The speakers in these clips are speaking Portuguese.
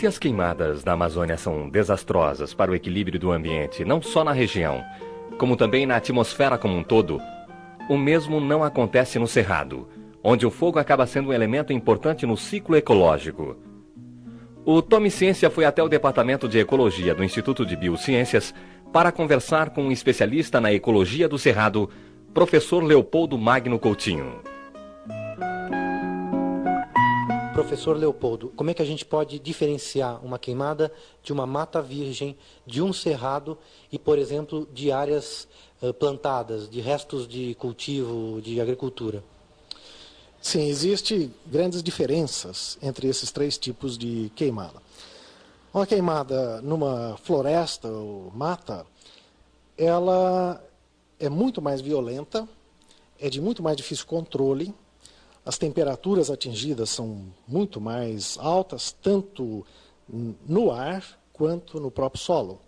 Se as queimadas na Amazônia são desastrosas para o equilíbrio do ambiente, não só na região, como também na atmosfera como um todo, o mesmo não acontece no Cerrado, onde o fogo acaba sendo um elemento importante no ciclo ecológico. O Tome Ciência foi até o Departamento de Ecologia do Instituto de Biociências para conversar com um especialista na ecologia do Cerrado, professor Leopoldo Magno Coutinho. Professor Leopoldo, como é que a gente pode diferenciar uma queimada de uma mata virgem, de um cerrado e, por exemplo, de áreas plantadas, de restos de cultivo, de agricultura? Sim, existem grandes diferenças entre esses três tipos de queimada. Uma queimada numa floresta ou mata, ela é muito mais violenta, é de muito mais difícil controle. As temperaturas atingidas são muito mais altas, tanto no ar quanto no próprio solo.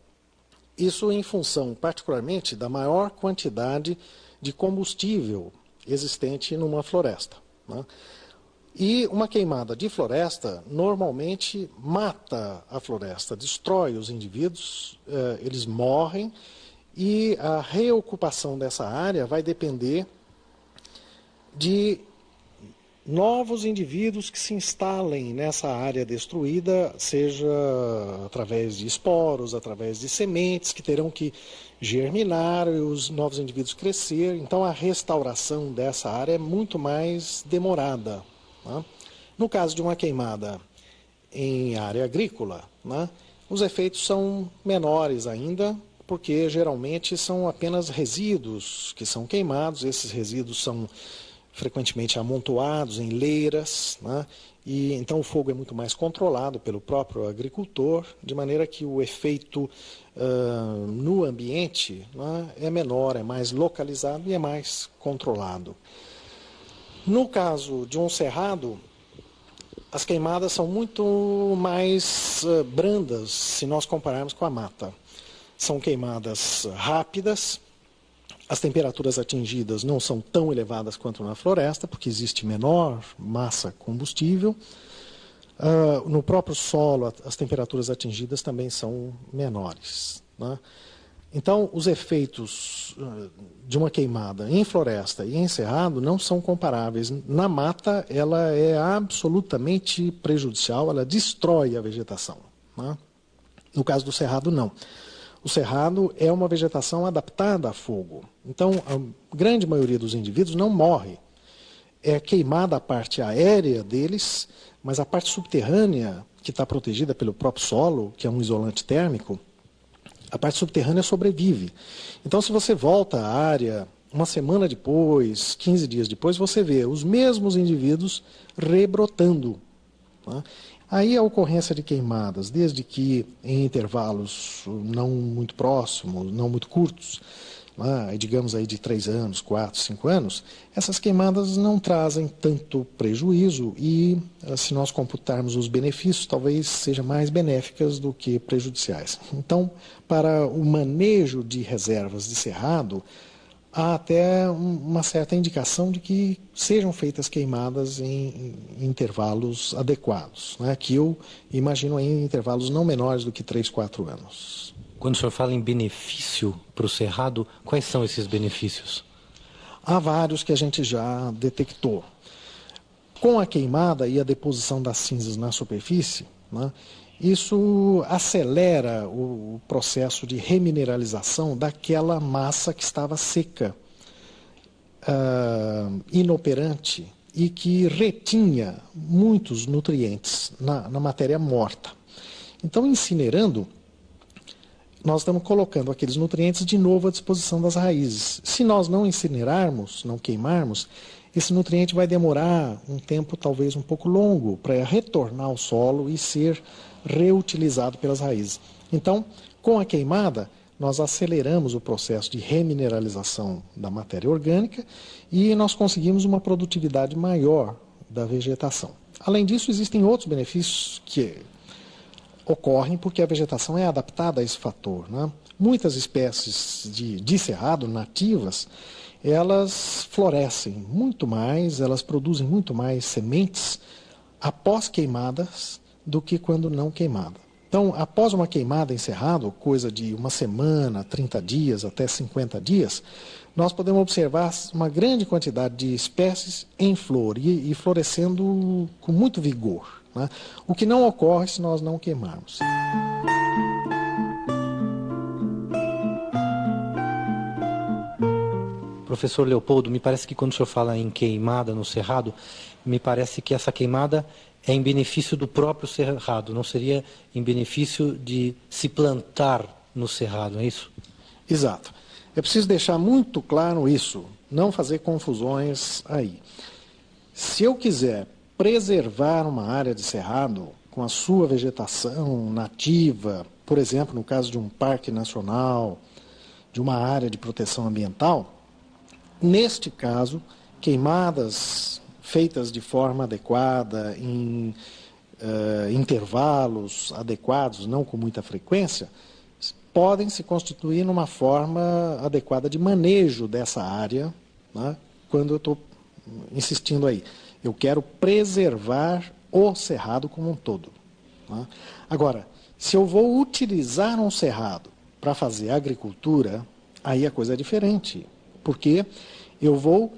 Isso em função, particularmente, da maior quantidade de combustível existente numa floresta, né? E uma queimada de floresta normalmente mata a floresta, destrói os indivíduos, eles morrem, e a reocupação dessa área vai depender de novos indivíduos que se instalem nessa área destruída, seja através de esporos, através de sementes que terão que germinar e os novos indivíduos crescer. Então a restauração dessa área é muito mais demorada, né? No caso de uma queimada em área agrícola, né, os efeitos são menores ainda, porque geralmente são apenas resíduos que são queimados. Esses resíduos são frequentemente amontoados em leiras, né? E então o fogo é muito mais controlado pelo próprio agricultor, de maneira que o efeito no ambiente, né, é menor, é mais localizado e é mais controlado. No caso de um cerrado, as queimadas são muito mais brandas se nós compararmos com a mata. São queimadas rápidas. As temperaturas atingidas não são tão elevadas quanto na floresta, porque existe menor massa combustível. No próprio solo, as temperaturas atingidas também são menores, né? Então, os efeitos de uma queimada em floresta e em cerrado não são comparáveis. Na mata, ela é absolutamente prejudicial, ela destrói a vegetação, né? No caso do cerrado, não. O cerrado é uma vegetação adaptada a fogo. Então, a grande maioria dos indivíduos não morre. É queimada a parte aérea deles, mas a parte subterrânea, que está protegida pelo próprio solo, que é um isolante térmico, a parte subterrânea sobrevive. Então, se você volta à área uma semana depois, 15 dias depois, você vê os mesmos indivíduos rebrotando, né? Aí a ocorrência de queimadas, desde que em intervalos não muito próximos, não muito curtos, né, digamos aí de 3 anos, 4, 5 anos, essas queimadas não trazem tanto prejuízo e, se nós computarmos os benefícios, talvez sejam mais benéficas do que prejudiciais. Então, para o manejo de reservas de cerrado, há até uma certa indicação de que sejam feitas queimadas em intervalos adequados, né, que eu imagino em intervalos não menores do que 3, 4 anos. Quando o senhor fala em benefício para o cerrado, quais são esses benefícios? Há vários que a gente já detectou. Com a queimada e a deposição das cinzas na superfície, né, isso acelera o processo de remineralização daquela massa que estava seca, inoperante e que retinha muitos nutrientes na matéria morta. Então, incinerando, nós estamos colocando aqueles nutrientes de novo à disposição das raízes. Se nós não incinerarmos, não queimarmos, esse nutriente vai demorar um tempo talvez um pouco longo para retornar ao solo e ser reutilizado pelas raízes. Então, com a queimada, nós aceleramos o processo de remineralização da matéria orgânica e nós conseguimos uma produtividade maior da vegetação. Além disso, existem outros benefícios que ocorrem porque a vegetação é adaptada a esse fator, né? Muitas espécies de cerrado nativas, elas florescem muito mais, elas produzem muito mais sementes após queimadas do que quando não queimada. Então, após uma queimada em cerrado, coisa de uma semana, 30 dias, até 50 dias, nós podemos observar uma grande quantidade de espécies em flor e florescendo com muito vigor, né? O que não ocorre se nós não queimarmos. Professor Leopoldo, me parece que quando o senhor fala em queimada no cerrado, me parece que essa queimada é em benefício do próprio cerrado, não seria em benefício de se plantar no cerrado, é isso? Exato. É preciso deixar muito claro isso, não fazer confusões aí. Se eu quiser preservar uma área de cerrado com a sua vegetação nativa, por exemplo, no caso de um parque nacional, de uma área de proteção ambiental, neste caso, queimadas feitas de forma adequada, em intervalos adequados, não com muita frequência, podem se constituir numa forma adequada de manejo dessa área, né, quando eu estou insistindo aí. Eu quero preservar o cerrado como um todo, né. Agora, se eu vou utilizar um cerrado para fazer agricultura, aí a coisa é diferente, porque eu vou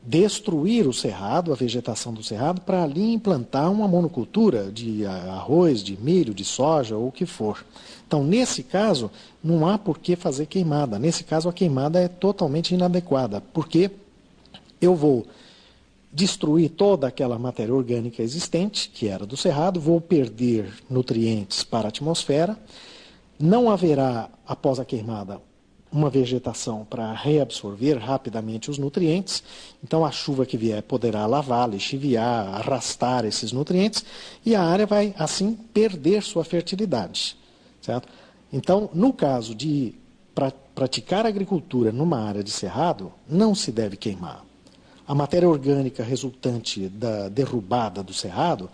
destruir o cerrado, a vegetação do cerrado, para ali implantar uma monocultura de arroz, de milho, de soja ou o que for. Então, nesse caso, não há por que fazer queimada. Nesse caso, a queimada é totalmente inadequada, porque eu vou destruir toda aquela matéria orgânica existente, que era do cerrado, vou perder nutrientes para a atmosfera, não haverá, após a queimada, uma vegetação para reabsorver rapidamente os nutrientes, então a chuva que vier poderá lavar, lixiviar, arrastar esses nutrientes e a área vai assim perder sua fertilidade, certo? Então, no caso de praticar agricultura numa área de cerrado, não se deve queimar. A matéria orgânica resultante da derrubada do cerrado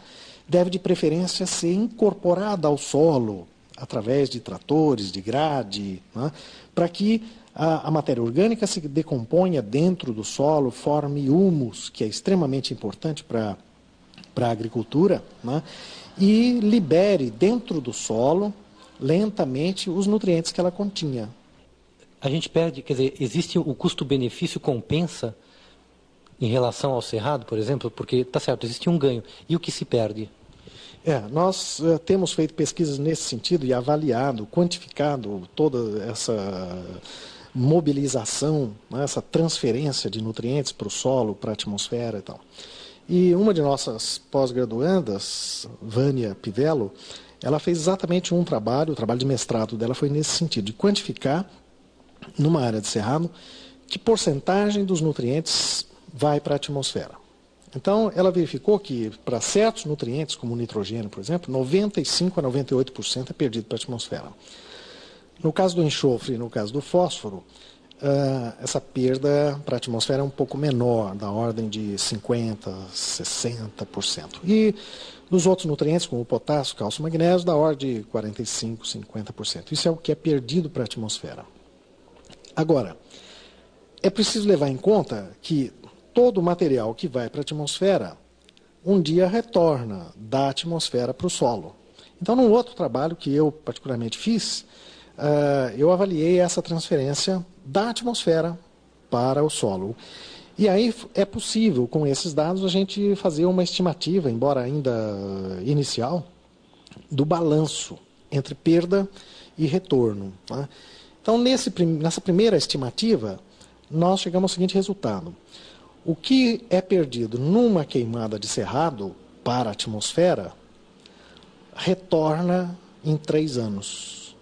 deve de preferência ser incorporada ao solo através de tratores, de grade, né, para que a matéria orgânica se decomponha dentro do solo, forme humus, que é extremamente importante para a agricultura, né, e libere dentro do solo, lentamente, os nutrientes que ela continha. A gente perde, quer dizer, existe o custo-benefício compensa em relação ao cerrado, por exemplo? Porque, tá certo, existe um ganho. E o que se perde? Nós temos feito pesquisas nesse sentido e avaliado, quantificado toda essa mobilização, né, essa transferência de nutrientes para o solo, para a atmosfera e tal. E uma de nossas pós-graduandas, Vânia Pivello, ela fez exatamente um trabalho, o trabalho de mestrado dela foi nesse sentido, de quantificar, numa área de cerrado, que porcentagem dos nutrientes vai para a atmosfera. Então, ela verificou que para certos nutrientes, como o nitrogênio, por exemplo, 95% a 98% é perdido para a atmosfera. No caso do enxofre e no caso do fósforo, essa perda para a atmosfera é um pouco menor, da ordem de 50%, 60%. E nos outros nutrientes, como o potássio, cálcio e magnésio, da ordem de 45%, 50%. Isso é o que é perdido para a atmosfera. Agora, é preciso levar em conta que todo o material que vai para a atmosfera, um dia retorna da atmosfera para o solo. Então, num outro trabalho que eu particularmente fiz, eu avaliei essa transferência da atmosfera para o solo. E aí é possível, com esses dados, a gente fazer uma estimativa, embora ainda inicial, do balanço entre perda e retorno, né? Então, nessa primeira estimativa, nós chegamos ao seguinte resultado. O que é perdido numa queimada de cerrado para a atmosfera retorna em 3 anos.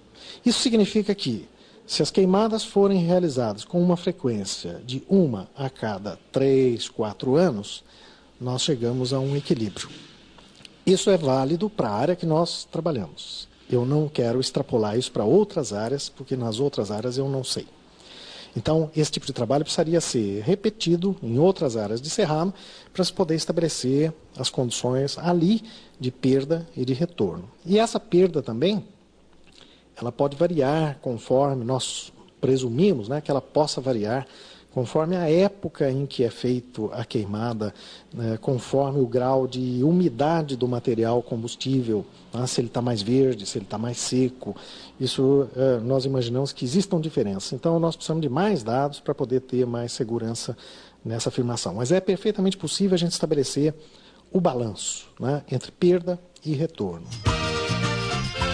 Isso significa que, se as queimadas forem realizadas com uma frequência de 1 a cada 3, 4 anos, nós chegamos a um equilíbrio. Isso é válido para a área que nós trabalhamos. Eu não quero extrapolar isso para outras áreas, porque nas outras áreas eu não sei. Então, esse tipo de trabalho precisaria ser repetido em outras áreas de cerrado para se poder estabelecer as condições ali de perda e de retorno. E essa perda também, ela pode variar conforme nós presumimos, né, que ela possa variar conforme a época em que é feito a queimada, conforme o grau de umidade do material combustível, tá? Se ele está mais verde, se ele está mais seco. Isso nós imaginamos que existam diferenças. Então nós precisamos de mais dados para poder ter mais segurança nessa afirmação. Mas é perfeitamente possível a gente estabelecer o balanço, né, entre perda e retorno.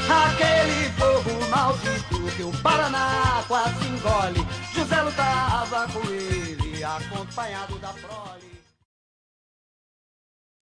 Aquele fogo maldito que o Paraná quase engole, José lutava com ele, acompanhado da prole.